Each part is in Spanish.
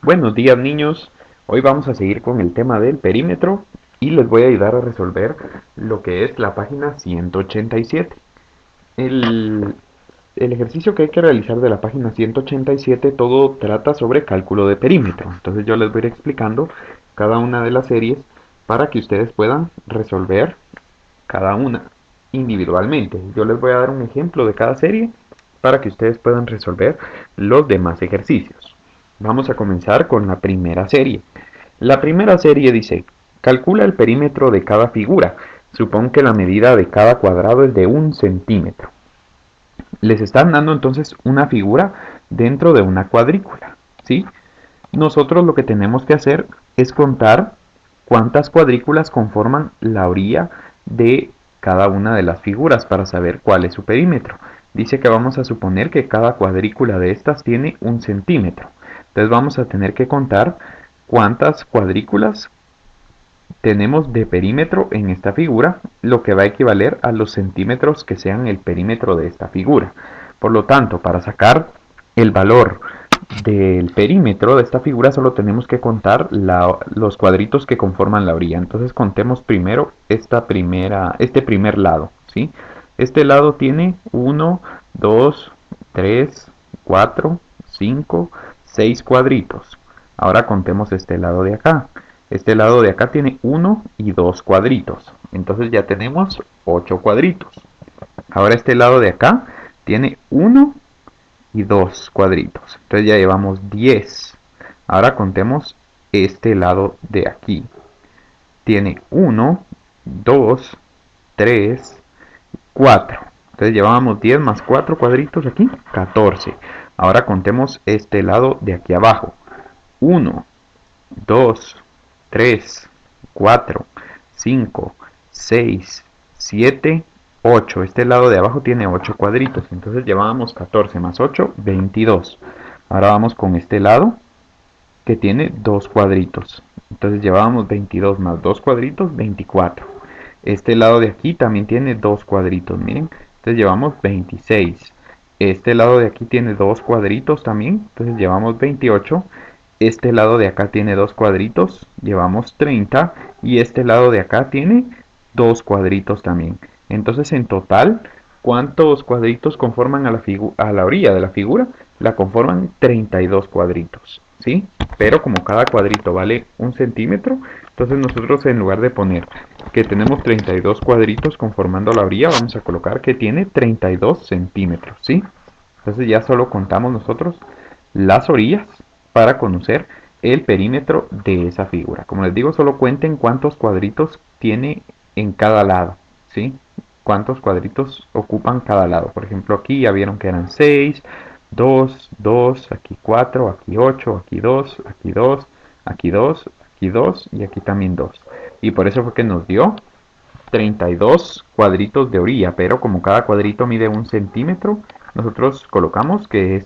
Buenos días niños, hoy vamos a seguir con el tema del perímetro y les voy a ayudar a resolver lo que es la página 187. El, el ejercicio que hay que realizar de la página 187 todo trata sobre cálculo de perímetro. Entonces yo les voy a ir explicando cada una de las series para que ustedes puedan resolver cada una individualmente. Yo les voy a dar un ejemplo de cada serie para que ustedes puedan resolver los demás ejercicios. Vamos a comenzar con la primera serie. La primera serie dice, calcula el perímetro de cada figura. Supón que la medida de cada cuadrado es de 1 centímetro. Les están dando entonces una figura dentro de una cuadrícula, ¿sí? Nosotros lo que tenemos que hacer es contar cuántas cuadrículas conforman la orilla de cada una de las figuras para saber cuál es su perímetro. Dice que vamos a suponer que cada cuadrícula de estas tiene 1 centímetro. Entonces vamos a tener que contar cuántas cuadrículas tenemos de perímetro en esta figura, lo que va a equivaler a los centímetros que sean el perímetro de esta figura. Por lo tanto, para sacar el valor del perímetro de esta figura solo tenemos que contar los cuadritos que conforman la orilla. Entonces contemos primero este primer lado, ¿sí? Este lado tiene 1, 2, 3, 4, 5, 6 cuadritos. Ahora contemos este lado de acá. Este lado de acá tiene 1 y 2 cuadritos. Entonces ya tenemos 8 cuadritos. Ahora este lado de acá tiene 1 y 2 cuadritos. Entonces ya llevamos 10. Ahora contemos este lado de aquí. Tiene 1, 2, 3, 4. Entonces llevábamos 10 más 4 cuadritos aquí, 14. Ahora contemos este lado de aquí abajo. 1, 2, 3, 4, 5, 6, 7, 8. Este lado de abajo tiene 8 cuadritos. Entonces llevábamos 14 más 8, 22. Ahora vamos con este lado que tiene 2 cuadritos. Entonces llevábamos 22 más 2 cuadritos, 24. Este lado de aquí también tiene 2 cuadritos, miren. Entonces llevamos 26. Este lado de aquí tiene 2 cuadritos también. Entonces llevamos 28. Este lado de acá tiene 2 cuadritos, llevamos 30. Y este lado de acá tiene 2 cuadritos también. Entonces en total, ¿cuántos cuadritos conforman a la orilla de la figura? La conforman 32 cuadritos, ¿sí? Pero como cada cuadrito vale 1 centímetro, entonces nosotros en lugar de poner que tenemos 32 cuadritos conformando la orilla, vamos a colocar que tiene 32 centímetros, ¿sí? Entonces ya solo contamos nosotros las orillas para conocer el perímetro de esa figura. Como les digo, solo cuenten cuántos cuadritos tiene en cada lado, ¿sí? Cuántos cuadritos ocupan cada lado. Por ejemplo, aquí ya vieron que eran 6, 2, 2, aquí 4, aquí 8, aquí 2, aquí 2, aquí 2, aquí 2 y aquí también 2. Y por eso fue que nos dio 32 cuadritos de orilla, pero como cada cuadrito mide 1 centímetro, nosotros colocamos que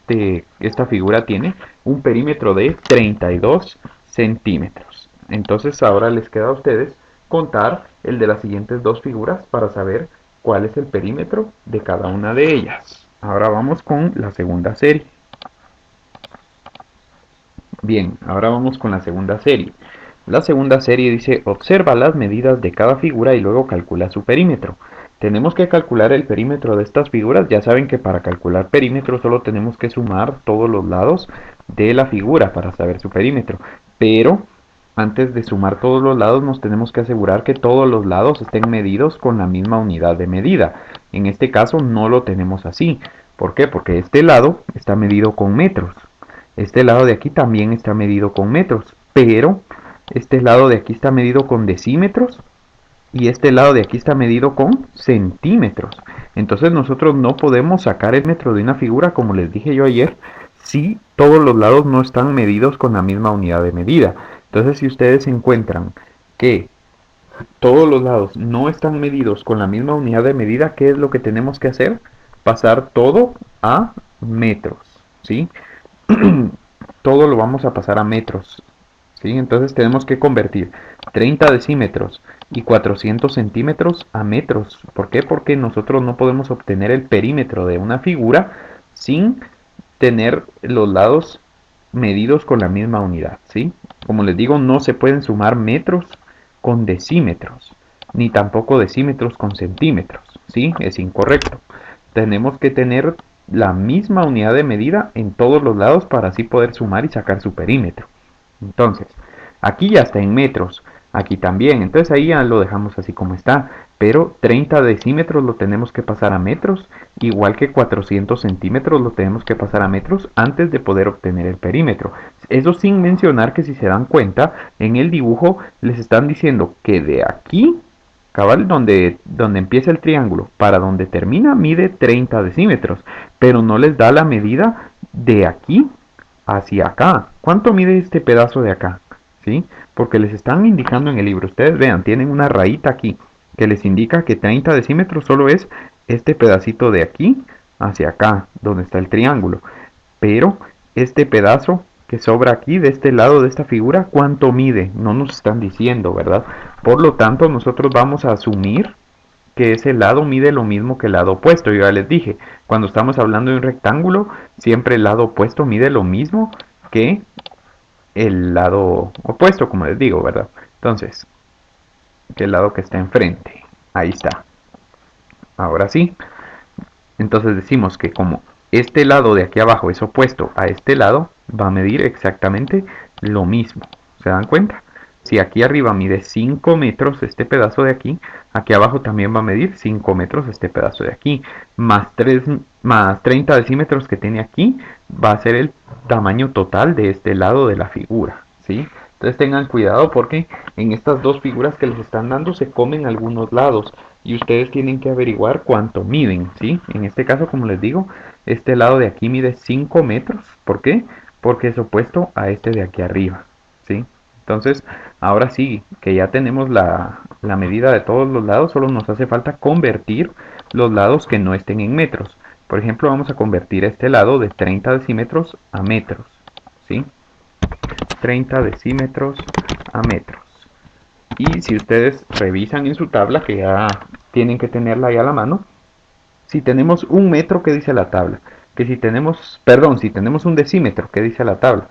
esta figura tiene un perímetro de 32 centímetros. Entonces ahora les queda a ustedes contar el de las siguientes dos figuras para saber cuál es el perímetro de cada una de ellas. Ahora vamos con la segunda serie. Bien, ahora vamos con la segunda serie. La segunda serie dice, observa las medidas de cada figura y luego calcula su perímetro. Tenemos que calcular el perímetro de estas figuras. Ya saben que para calcular perímetro solo tenemos que sumar todos los lados de la figura para saber su perímetro. Pero antes de sumar todos los lados nos tenemos que asegurar que todos los lados estén medidos con la misma unidad de medida. En este caso no lo tenemos así. ¿Por qué? Porque este lado está medido con metros. Este lado de aquí también está medido con metros, pero este lado de aquí está medido con decímetros y este lado de aquí está medido con centímetros. Entonces nosotros no podemos sacar el metro de una figura, como les dije yo ayer, si todos los lados no están medidos con la misma unidad de medida. Entonces si ustedes encuentran que todos los lados no están medidos con la misma unidad de medida, ¿qué es lo que tenemos que hacer? Pasar todo a metros, ¿sí? Todo lo vamos a pasar a metros, ¿sí? Entonces tenemos que convertir 30 decímetros y 400 centímetros a metros. ¿Por qué? Porque nosotros no podemos obtener el perímetro de una figura sin tener los lados medidos con la misma unidad, ¿sí? Como les digo, no se pueden sumar metros con decímetros, ni tampoco decímetros con centímetros, ¿sí? Es incorrecto. Tenemos que tener la misma unidad de medida en todos los lados para así poder sumar y sacar su perímetro. Entonces, aquí ya está en metros, aquí también, entonces ahí ya lo dejamos así como está, pero 30 decímetros lo tenemos que pasar a metros, igual que 400 centímetros lo tenemos que pasar a metros antes de poder obtener el perímetro. Eso sin mencionar que si se dan cuenta, en el dibujo les están diciendo que de aquí, cabal, donde empieza el triángulo, para donde termina mide 30 decímetros, pero no les da la medida de aquí hacia acá. ¿Cuánto mide este pedazo de acá? ¿Sí? Porque les están indicando en el libro. Ustedes vean, tienen una rayita aquí que les indica que 30 decímetros solo es este pedacito de aquí hacia acá, donde está el triángulo. Pero este pedazo que sobra aquí, de este lado de esta figura, ¿cuánto mide? No nos están diciendo, ¿verdad? Por lo tanto, nosotros vamos a asumir que ese lado mide lo mismo que el lado opuesto. Yo ya les dije, cuando estamos hablando de un rectángulo, siempre el lado opuesto mide lo mismo que el lado opuesto, como les digo, ¿verdad? Entonces, que el lado que está enfrente. Ahí está. Ahora sí. Entonces decimos que como este lado de aquí abajo es opuesto a este lado, va a medir exactamente lo mismo. ¿Se dan cuenta? Si aquí arriba mide 5 metros este pedazo de aquí abajo también va a medir 5 metros este pedazo de aquí. Más 30 decímetros que tiene aquí, va a ser el tamaño total de este lado de la figura. ¿Sí? Entonces tengan cuidado porque en estas dos figuras que les están dando se comen algunos lados y ustedes tienen que averiguar cuánto miden, ¿sí? En este caso, como les digo, este lado de aquí mide 5 metros. ¿Por qué? Porque es opuesto a este de aquí arriba, ¿sí? Entonces, ahora sí, que ya tenemos la medida de todos los lados, solo nos hace falta convertir los lados que no estén en metros. Por ejemplo, vamos a convertir este lado de 30 decímetros a metros, ¿sí? 30 decímetros a metros. Y si ustedes revisan en su tabla, que ya tienen que tenerla ahí a la mano, si tenemos un metro, ¿qué dice la tabla? Que si tenemos, perdón, si tenemos un decímetro, ¿qué dice la tabla?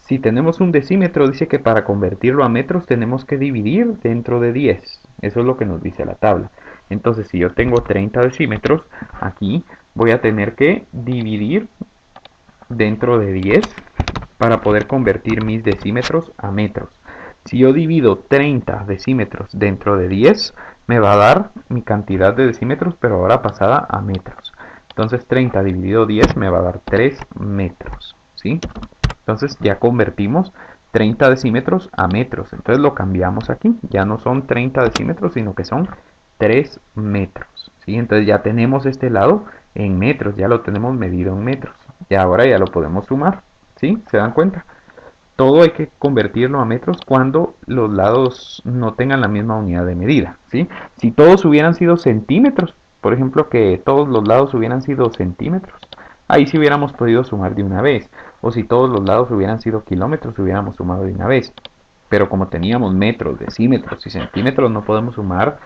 Si tenemos un decímetro, dice que para convertirlo a metros tenemos que dividir dentro de 10. Eso es lo que nos dice la tabla. Entonces, si yo tengo 30 decímetros, aquí voy a tener que dividir dentro de 10 para poder convertir mis decímetros a metros. Si yo divido 30 decímetros dentro de 10, me va a dar mi cantidad de decímetros, pero ahora pasada a metros. Entonces 30 dividido 10 me va a dar 3 metros, ¿sí? Entonces ya convertimos 30 decímetros a metros. Entonces lo cambiamos aquí. Ya no son 30 decímetros, sino que son 3 metros, ¿sí? Entonces ya tenemos este lado en metros, ya lo tenemos medido en metros. Y ahora ya lo podemos sumar, ¿sí? ¿Se dan cuenta? Todo hay que convertirlo a metros cuando los lados no tengan la misma unidad de medida, ¿sí? Si todos hubieran sido centímetros, por ejemplo, que todos los lados hubieran sido centímetros, ahí sí hubiéramos podido sumar de una vez. O si todos los lados hubieran sido kilómetros, hubiéramos sumado de una vez. Pero como teníamos metros, decímetros y centímetros, no podemos sumar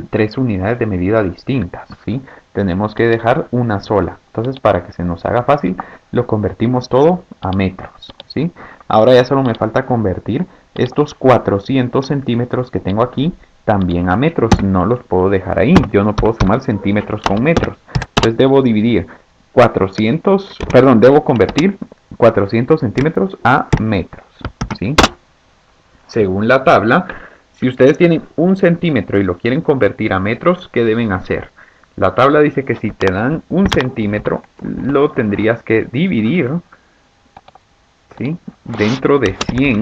tres unidades de medida distintas, ¿sí? Tenemos que dejar una sola. Entonces, para que se nos haga fácil, lo convertimos todo a metros, ¿sí? Ahora ya solo me falta convertir estos 400 centímetros que tengo aquí también a metros. No los puedo dejar ahí. Yo no puedo sumar centímetros con metros. Entonces debo dividir 400, perdón, debo convertir 400 centímetros a metros, ¿sí? Según la tabla, si ustedes tienen un centímetro y lo quieren convertir a metros, ¿qué deben hacer? La tabla dice que si te dan un centímetro, lo tendrías que dividir, ¿sí?, dentro de 100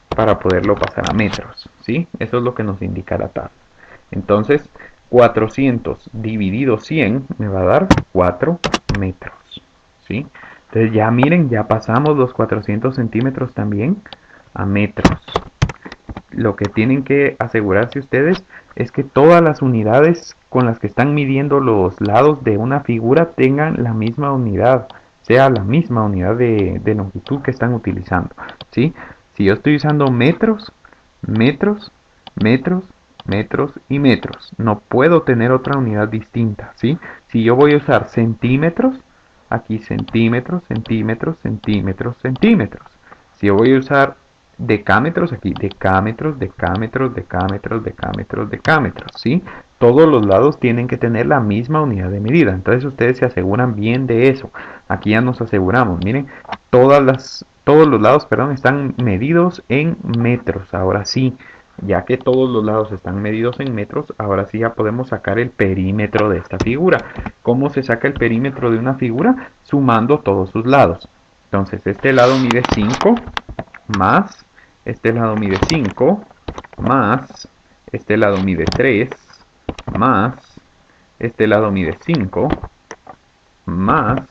para poderlo pasar a metros, ¿sí? Eso es lo que nos indica la tabla. Entonces, 400 dividido 100 me va a dar 4 metros, ¿sí? Entonces ya miren, ya pasamos los 400 centímetros también a metros. Lo que tienen que asegurarse ustedes es que todas las unidades con las que están midiendo los lados de una figura tengan la misma unidad, sea la misma unidad de longitud que están utilizando, ¿sí? Si yo estoy usando metros, metros, metros, metros y metros, no puedo tener otra unidad distinta, ¿sí? Si yo voy a usar centímetros, aquí centímetros, centímetros, centímetros, centímetros. Si voy a usar decámetros aquí, decámetros, decámetros, decámetros, decámetros, decámetros, ¿sí? Todos los lados tienen que tener la misma unidad de medida. Entonces ustedes se aseguran bien de eso. Aquí ya nos aseguramos, miren, todos los lados, perdón, están medidos en metros. Ahora sí, ya que todos los lados están medidos en metros, ahora sí ya podemos sacar el perímetro de esta figura. ¿Cómo se saca el perímetro de una figura? Sumando todos sus lados. Entonces, este lado mide 5 más, este lado mide 5 más, este lado mide 3 más, este lado mide 5 más,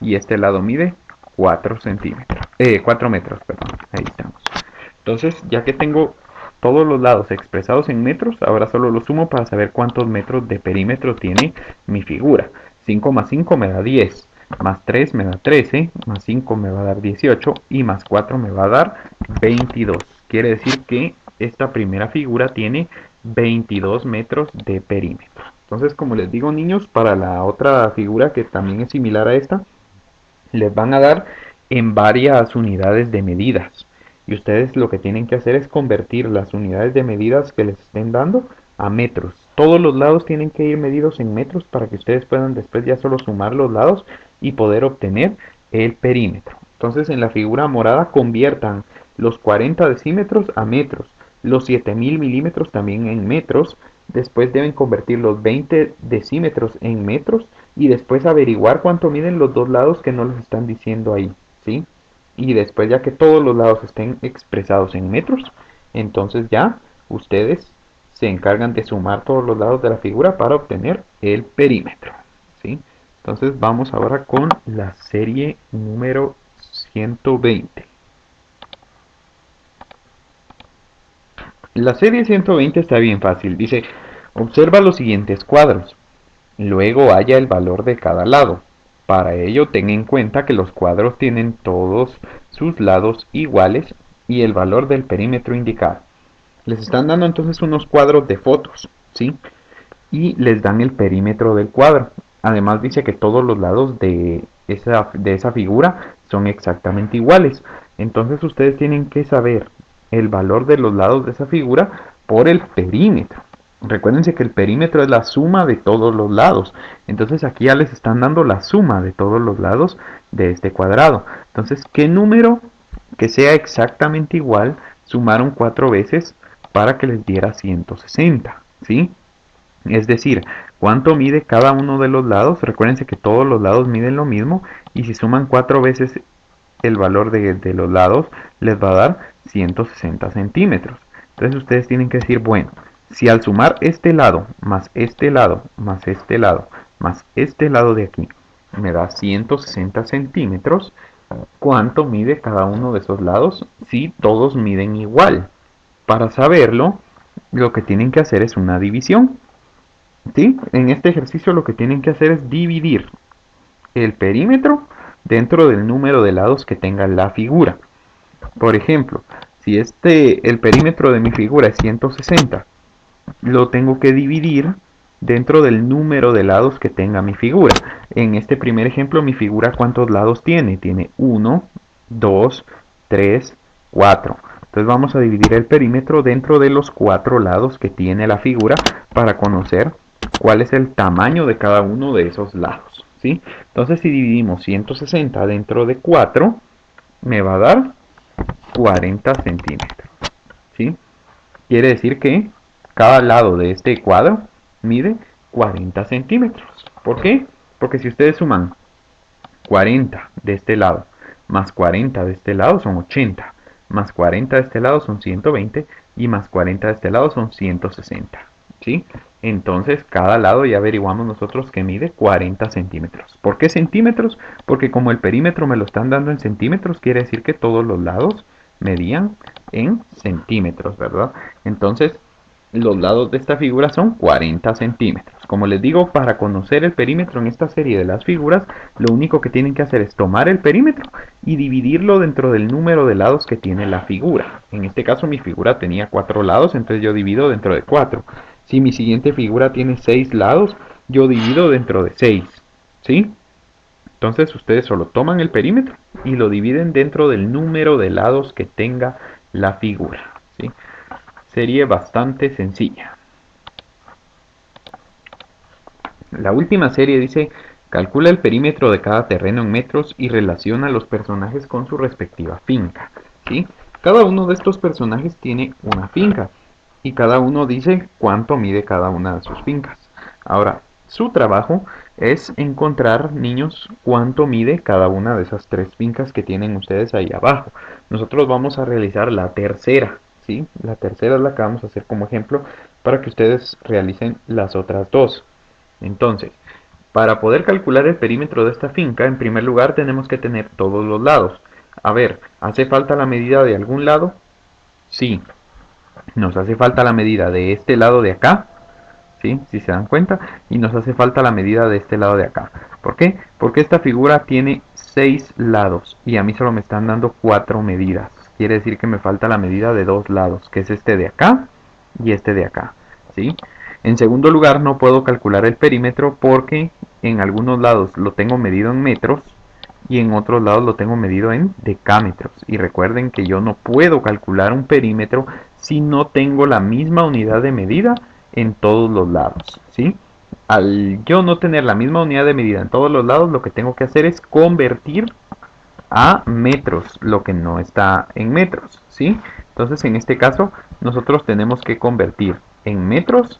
y este lado mide 4 centímetros, 4 metros, perdón, ahí estamos. Entonces, ya que tengo todos los lados expresados en metros, ahora solo lo sumo para saber cuántos metros de perímetro tiene mi figura. 5 más 5 me da 10, más 3 me da 13, más 5 me va a dar 18 y más 4 me va a dar 22. Quiere decir que esta primera figura tiene 22 metros de perímetro. Entonces, como les digo, niños, para la otra figura que también es similar a esta, les van a dar en varias unidades de medidas. Y ustedes lo que tienen que hacer es convertir las unidades de medidas que les estén dando a metros. Todos los lados tienen que ir medidos en metros para que ustedes puedan después ya solo sumar los lados y poder obtener el perímetro. Entonces en la figura morada conviertan los 40 decímetros a metros, los 7000 milímetros también en metros. Después deben convertir los 20 decímetros en metros y después averiguar cuánto miden los dos lados que no los están diciendo ahí, ¿sí? Y después ya que todos los lados estén expresados en metros, entonces ya ustedes se encargan de sumar todos los lados de la figura para obtener el perímetro, ¿sí? Entonces vamos ahora con la serie número 120. La serie 120 está bien fácil, dice, observa los siguientes cuadros. Luego halla el valor de cada lado. Para ello ten en cuenta que los cuadros tienen todos sus lados iguales y el valor del perímetro indicado. Les están dando entonces unos cuadros de fotos, ¿sí? Y les dan el perímetro del cuadro. Además dice que todos los lados de esa figura son exactamente iguales. Entonces ustedes tienen que saber el valor de los lados de esa figura por el perímetro. Recuérdense que el perímetro es la suma de todos los lados. Entonces aquí ya les están dando la suma de todos los lados de este cuadrado. Entonces, ¿qué número que sea exactamente igual sumaron 4 veces para que les diera 160? ¿Sí? Es decir, ¿cuánto mide cada uno de los lados? Recuérdense que todos los lados miden lo mismo y si suman 4 veces el valor de los lados les va a dar 160 centímetros. Entonces ustedes tienen que decir, bueno, si al sumar este lado, más este lado, más este lado, más este lado de aquí, me da 160 centímetros, ¿cuánto mide cada uno de esos lados? Si todos miden igual. Para saberlo, lo que tienen que hacer es una división. ¿Sí? En este ejercicio lo que tienen que hacer es dividir el perímetro dentro del número de lados que tenga la figura. Por ejemplo, si el perímetro de mi figura es 160, lo tengo que dividir dentro del número de lados que tenga mi figura. En este primer ejemplo, mi figura, ¿cuántos lados tiene? Tiene 1, 2, 3, 4. Entonces vamos a dividir el perímetro dentro de los 4 lados que tiene la figura para conocer cuál es el tamaño de cada uno de esos lados, ¿sí? Entonces si dividimos 160 dentro de 4, me va a dar 40 centímetros, ¿sí? Quiere decir que cada lado de este cuadro mide 40 centímetros. ¿Por qué? Porque si ustedes suman 40 de este lado más 40 de este lado son 80, más 40 de este lado son 120 y más 40 de este lado son 160, ¿sí? Entonces cada lado ya averiguamos nosotros que mide 40 centímetros. ¿Por qué centímetros? Porque como el perímetro me lo están dando en centímetros, quiere decir que todos los lados medían en centímetros, ¿verdad? Entonces los lados de esta figura son 40 centímetros. Como les digo, para conocer el perímetro en esta serie de las figuras, lo único que tienen que hacer es tomar el perímetro y dividirlo dentro del número de lados que tiene la figura. En este caso mi figura tenía 4 lados, entonces yo divido dentro de 4. Si mi siguiente figura tiene 6 lados, yo divido dentro de 6. ¿Sí? Entonces ustedes solo toman el perímetro y lo dividen dentro del número de lados que tenga la figura, ¿sí? Serie bastante sencilla. La última serie dice, calcula el perímetro de cada terreno en metros y relaciona a los personajes con su respectiva finca, ¿sí? Cada uno de estos personajes tiene una finca y cada uno dice cuánto mide cada una de sus fincas. Ahora, su trabajo es encontrar, niños, cuánto mide cada una de esas tres fincas que tienen ustedes ahí abajo. Nosotros vamos a realizar la tercera, ¿sí? La tercera es la que vamos a hacer como ejemplo para que ustedes realicen las otras dos. Entonces, para poder calcular el perímetro de esta finca, en primer lugar tenemos que tener todos los lados. A ver, ¿hace falta la medida de algún lado? Sí. Nos hace falta la medida de este lado de acá, ¿sí? Si se dan cuenta, y nos hace falta la medida de este lado de acá. ¿Por qué? Porque esta figura tiene 6 lados y a mí solo me están dando 4 medidas. Quiere decir que me falta la medida de 2 lados, que es este de acá y este de acá, ¿sí? En segundo lugar, no puedo calcular el perímetro porque en algunos lados lo tengo medido en metros y en otros lados lo tengo medido en decámetros. Y recuerden que yo no puedo calcular un perímetro si no tengo la misma unidad de medida en todos los lados, ¿sí? Al yo no tener la misma unidad de medida en todos los lados, lo que tengo que hacer es convertir a metros lo que no está en metros, ¿sí? Entonces, en este caso, nosotros tenemos que convertir en metros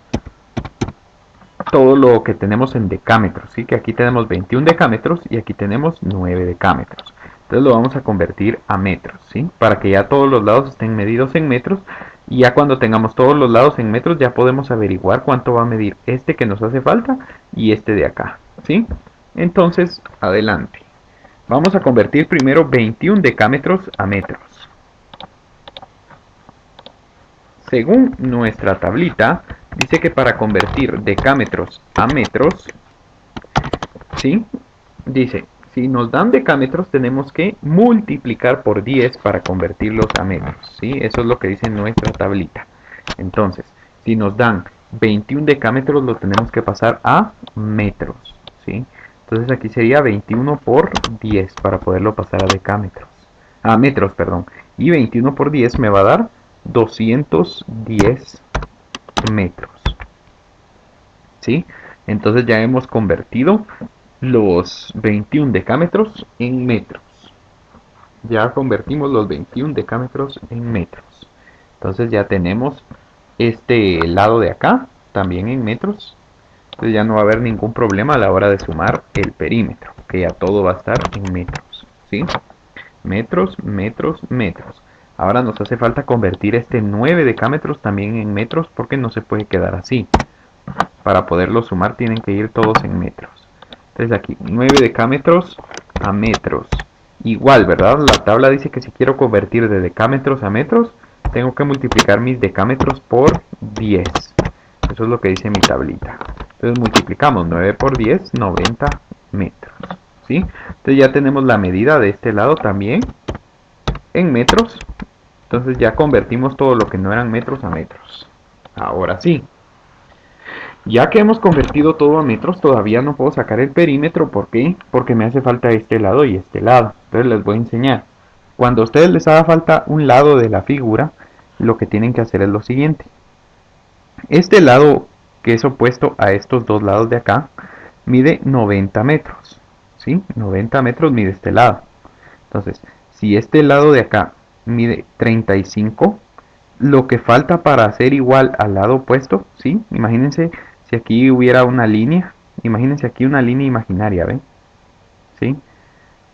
todo lo que tenemos en decámetros, ¿sí? Que aquí tenemos 21 decámetros y aquí tenemos 9 decámetros. Entonces lo vamos a convertir a metros, ¿sí? Para que ya todos los lados estén medidos en metros. Y ya cuando tengamos todos los lados en metros ya podemos averiguar cuánto va a medir este que nos hace falta y este de acá, ¿sí? Entonces, adelante. Vamos a convertir primero 21 decámetros a metros. Según nuestra tablita, dice que para convertir decámetros a metros, ¿sí? Dice, si nos dan decámetros tenemos que multiplicar por 10 para convertirlos a metros, ¿sí? Eso es lo que dice nuestra tablita. Entonces, si nos dan 21 decámetros lo tenemos que pasar a metros, ¿sí? Entonces aquí sería 21 por 10 para poderlo pasar a decámetros. A metros, perdón. Y 21 por 10 me va a dar 210 metros, ¿sí? Entonces ya hemos convertido los 21 decámetros en metros. Ya convertimos los 21 decámetros en metros. Entonces ya tenemos este lado de acá también en metros. Entonces ya no va a haber ningún problema a la hora de sumar el perímetro, que ya todo va a estar en metros, ¿sí? Metros, metros, metros. Ahora nos hace falta convertir este 9 decámetros también en metros porque no se puede quedar así. Para poderlo sumar tienen que ir todos en metros. Entonces aquí 9 decámetros a metros. Igual, ¿verdad? La tabla dice que si quiero convertir de decámetros a metros, tengo que multiplicar mis decámetros por 10. Eso es lo que dice mi tablita. Entonces multiplicamos 9 por 10, 90 metros, ¿sí? Entonces ya tenemos la medida de este lado también en metros. Entonces ya convertimos todo lo que no eran metros a metros. Ahora sí. Ya que hemos convertido todo a metros, todavía no puedo sacar el perímetro. ¿Por qué? Porque me hace falta este lado y este lado. Entonces les voy a enseñar. Cuando a ustedes les haga falta un lado de la figura, lo que tienen que hacer es lo siguiente. Este lado que es opuesto a estos dos lados de acá, mide 90 metros. ¿Sí? 90 metros mide este lado. Entonces, si este lado de acá mide 35, lo que falta para hacer igual al lado opuesto, ¿sí? Imagínense si aquí hubiera una línea, imagínense aquí una línea imaginaria, ¿ven? ¿Sí?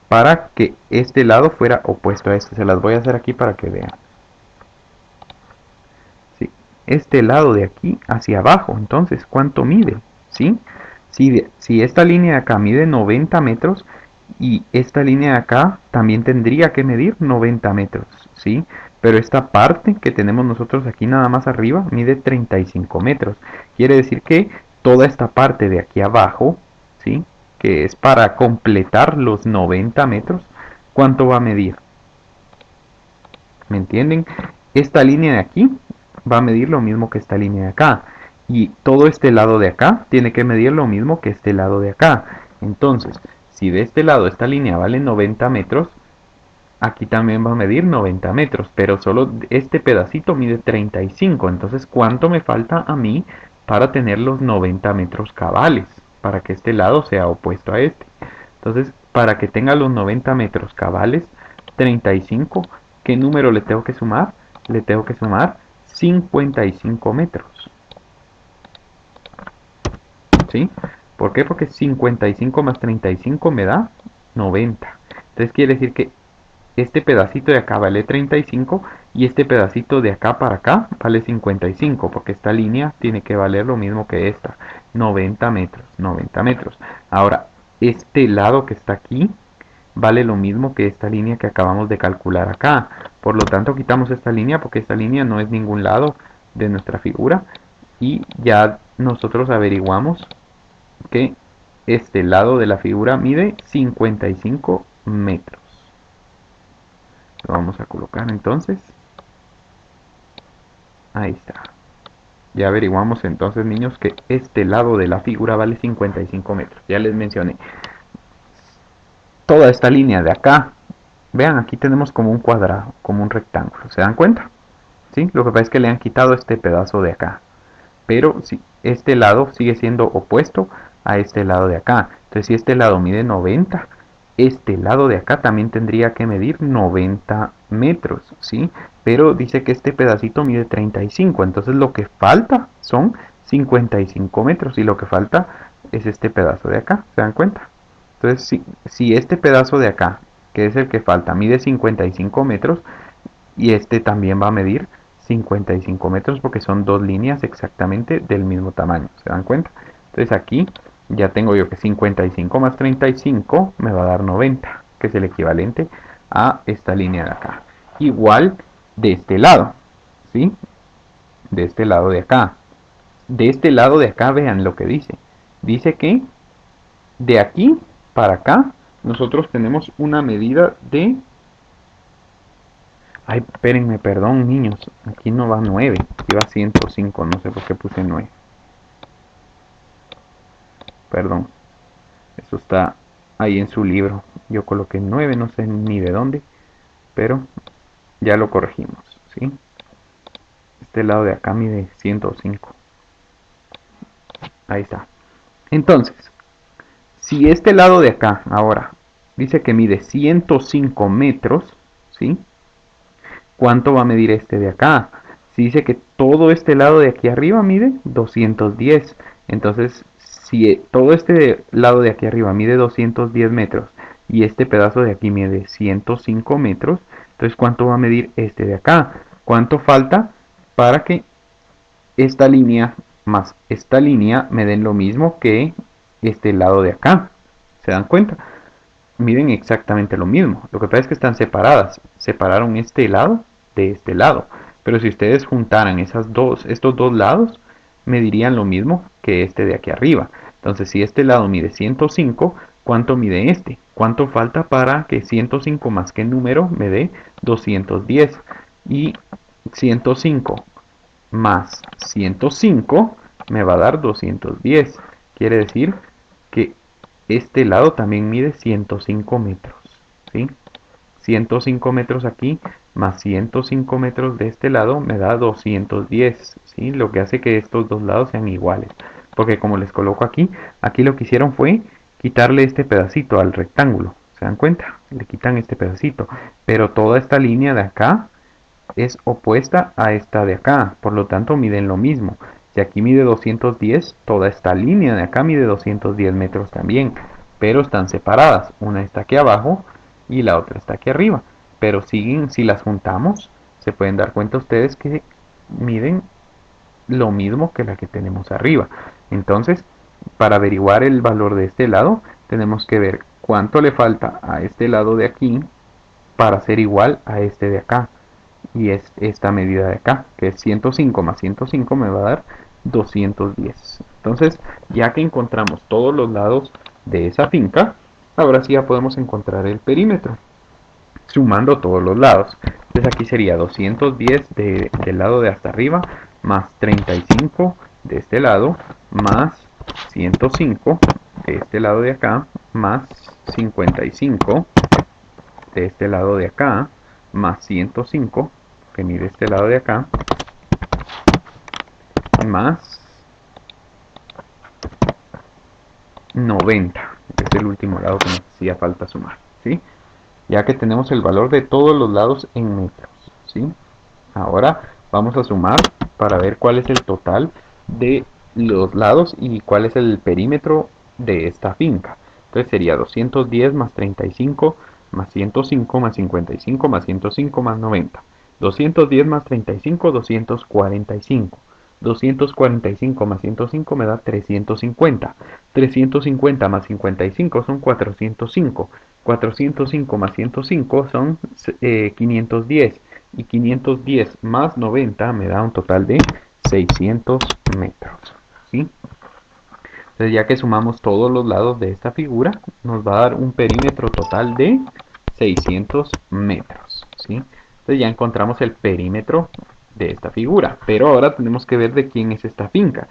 Para que este lado fuera opuesto a este, se las voy a hacer aquí para que vean. ¿Sí? Este lado de aquí hacia abajo, entonces, ¿cuánto mide? ¿Sí? Si esta línea de acá mide 90 metros y esta línea de acá también tendría que medir 90 metros, ¿sí? Pero esta parte que tenemos nosotros aquí nada más arriba mide 35 metros. Quiere decir que toda esta parte de aquí abajo, ¿sí? Que es para completar los 90 metros, ¿cuánto va a medir? ¿Me entienden? Esta línea de aquí va a medir lo mismo que esta línea de acá. Y todo este lado de acá tiene que medir lo mismo que este lado de acá. Entonces, si de este lado esta línea vale 90 metros, aquí también va a medir 90 metros, pero solo este pedacito mide 35. Entonces, ¿cuánto me falta a mí para tener los 90 metros cabales? Para que este lado sea opuesto a este. Entonces, para que tenga los 90 metros cabales, 35, ¿qué número le tengo que sumar? Le tengo que sumar 55 metros. ¿Sí? ¿Por qué? Porque 55 más 35 me da 90. Entonces quiere decir que este pedacito de acá vale 35 y este pedacito de acá para acá vale 55, porque esta línea tiene que valer lo mismo que esta, 90 metros, 90 metros. Ahora, este lado que está aquí vale lo mismo que esta línea que acabamos de calcular acá. Por lo tanto, quitamos esta línea porque esta línea no es ningún lado de nuestra figura y ya nosotros averiguamos que este lado de la figura mide 55 metros. Lo vamos a colocar entonces. Ahí está. Ya averiguamos entonces, niños, que este lado de la figura vale 55 metros. Ya les mencioné. Toda esta línea de acá, vean, aquí tenemos como un cuadrado, como un rectángulo. ¿Se dan cuenta? ¿Sí? Lo que pasa es que le han quitado este pedazo de acá. Pero si este lado sigue siendo opuesto a este lado de acá. Entonces, si este lado mide 90, este lado de acá también tendría que medir 90 metros, ¿sí? Pero dice que este pedacito mide 35, entonces lo que falta son 55 metros y lo que falta es este pedazo de acá, ¿se dan cuenta? Entonces, si este pedazo de acá, que es el que falta, mide 55 metros y este también va a medir 55 metros porque son dos líneas exactamente del mismo tamaño, ¿se dan cuenta? Entonces aquí ya tengo yo que 55 más 35 me va a dar 90, que es el equivalente a esta línea de acá. Igual de este lado, ¿sí? De este lado de acá. De este lado de acá, vean lo que dice. Dice que de aquí para acá nosotros tenemos una medida de... Ay, espérenme, perdón, niños. Aquí no va 9, aquí va 105, no sé por qué puse 9. Perdón. Eso está ahí en su libro. Yo coloqué 9, no sé ni de dónde, pero ya lo corregimos, ¿sí? Este lado de acá mide 105. Ahí está. Entonces, si este lado de acá ahora dice que mide 105 metros, ¿sí? ¿Cuánto va a medir este de acá? Si dice que todo este lado de aquí arriba mide 210, entonces si todo este lado de aquí arriba mide 210 metros y este pedazo de aquí mide 105 metros, entonces ¿cuánto va a medir este de acá? ¿Cuánto falta para que esta línea más esta línea me den lo mismo que este lado de acá? ¿Se dan cuenta? Miden exactamente lo mismo. Lo que pasa es que están separadas. Separaron este lado de este lado. Pero si ustedes juntaran estos dos lados, medirían lo mismo que este de aquí arriba. Entonces, si este lado mide 105, ¿cuánto mide este? ¿Cuánto falta para que 105 más qué número me dé 210? Y 105 más 105 me va a dar 210. Quiere decir que este lado también mide 105 metros, ¿sí? 105 metros aquí más 105 metros de este lado me da 210, ¿sí? Lo que hace que estos dos lados sean iguales. Porque como les coloco aquí, aquí lo que hicieron fue quitarle este pedacito al rectángulo. ¿Se dan cuenta? Le quitan este pedacito. Pero toda esta línea de acá es opuesta a esta de acá. Por lo tanto, miden lo mismo. Si aquí mide 210, toda esta línea de acá mide 210 metros también. Pero están separadas. Una está aquí abajo y la otra está aquí arriba. Pero siguen, si las juntamos, se pueden dar cuenta ustedes que miden lo mismo que la que tenemos arriba. Entonces, para averiguar el valor de este lado, tenemos que ver cuánto le falta a este lado de aquí para ser igual a este de acá. Y es esta medida de acá, que es 105 más 105 me va a dar 210. Entonces, ya que encontramos todos los lados de esa finca, ahora sí ya podemos encontrar el perímetro, sumando todos los lados. Entonces aquí sería 210 del lado de hasta arriba, más 35 de este lado, más 105 de este lado de acá, más 55 de este lado de acá, más 105 que mide este lado de acá, más 90, que es el último lado que nos hacía falta sumar, ¿sí? Ya que tenemos el valor de todos los lados en metros, ¿sí? Ahora vamos a sumar para ver cuál es el total de los lados y cuál es el perímetro de esta finca. Entonces sería 210 más 35 más 105 más 55 más 105 más 90. 210 más 35, 245. 245 más 105 me da 350. 350 más 55 son 405. 405 más 105 son 510. Y 510 más 90 me da un total de 600 metros. ¿Sí? Entonces ya que sumamos todos los lados de esta figura, nos va a dar un perímetro total de 600 metros. ¿Sí? Entonces ya encontramos el perímetro de esta figura. Pero ahora tenemos que ver de quién es esta finca.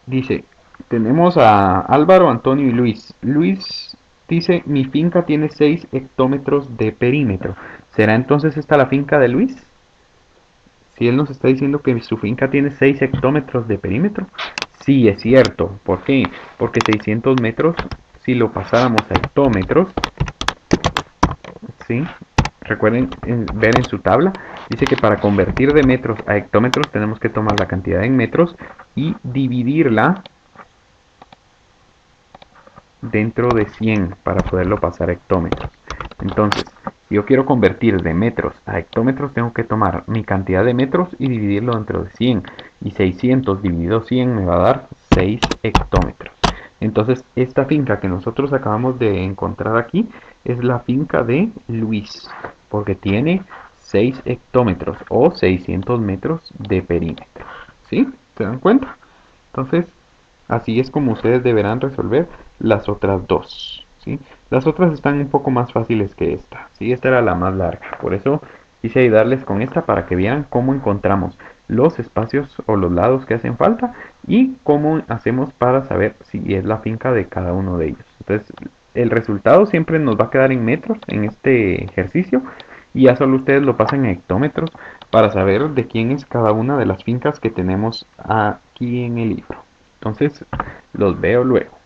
Dice, tenemos a Álvaro, Antonio y Luis. Luis dice, mi finca tiene 6 hectómetros de perímetro. ¿Será entonces esta la finca de Luis? Si él nos está diciendo que su finca tiene 6 hectómetros de perímetro, sí es cierto. ¿Por qué? Porque 600 metros, si lo pasáramos a hectómetros, ¿sí? Recuerden ver en su tabla, dice que para convertir de metros a hectómetros tenemos que tomar la cantidad en metros y dividirla dentro de 100 para poderlo pasar a hectómetros. Entonces, si yo quiero convertir de metros a hectómetros, tengo que tomar mi cantidad de metros y dividirlo dentro de 100. Y 600 dividido 100 me va a dar 6 hectómetros. Entonces, esta finca que nosotros acabamos de encontrar aquí es la finca de Luis, porque tiene 6 hectómetros o 600 metros de perímetro. ¿Sí? ¿Se dan cuenta? Entonces, así es como ustedes deberán resolver las otras dos, ¿sí? Las otras están un poco más fáciles que esta, ¿sí? Esta era la más larga, por eso quise ayudarles con esta para que vieran cómo encontramos los espacios o los lados que hacen falta y cómo hacemos para saber si es la finca de cada uno de ellos. Entonces, el resultado siempre nos va a quedar en metros en este ejercicio y ya solo ustedes lo pasan en hectómetros para saber de quién es cada una de las fincas que tenemos aquí en el libro. Entonces, los veo luego.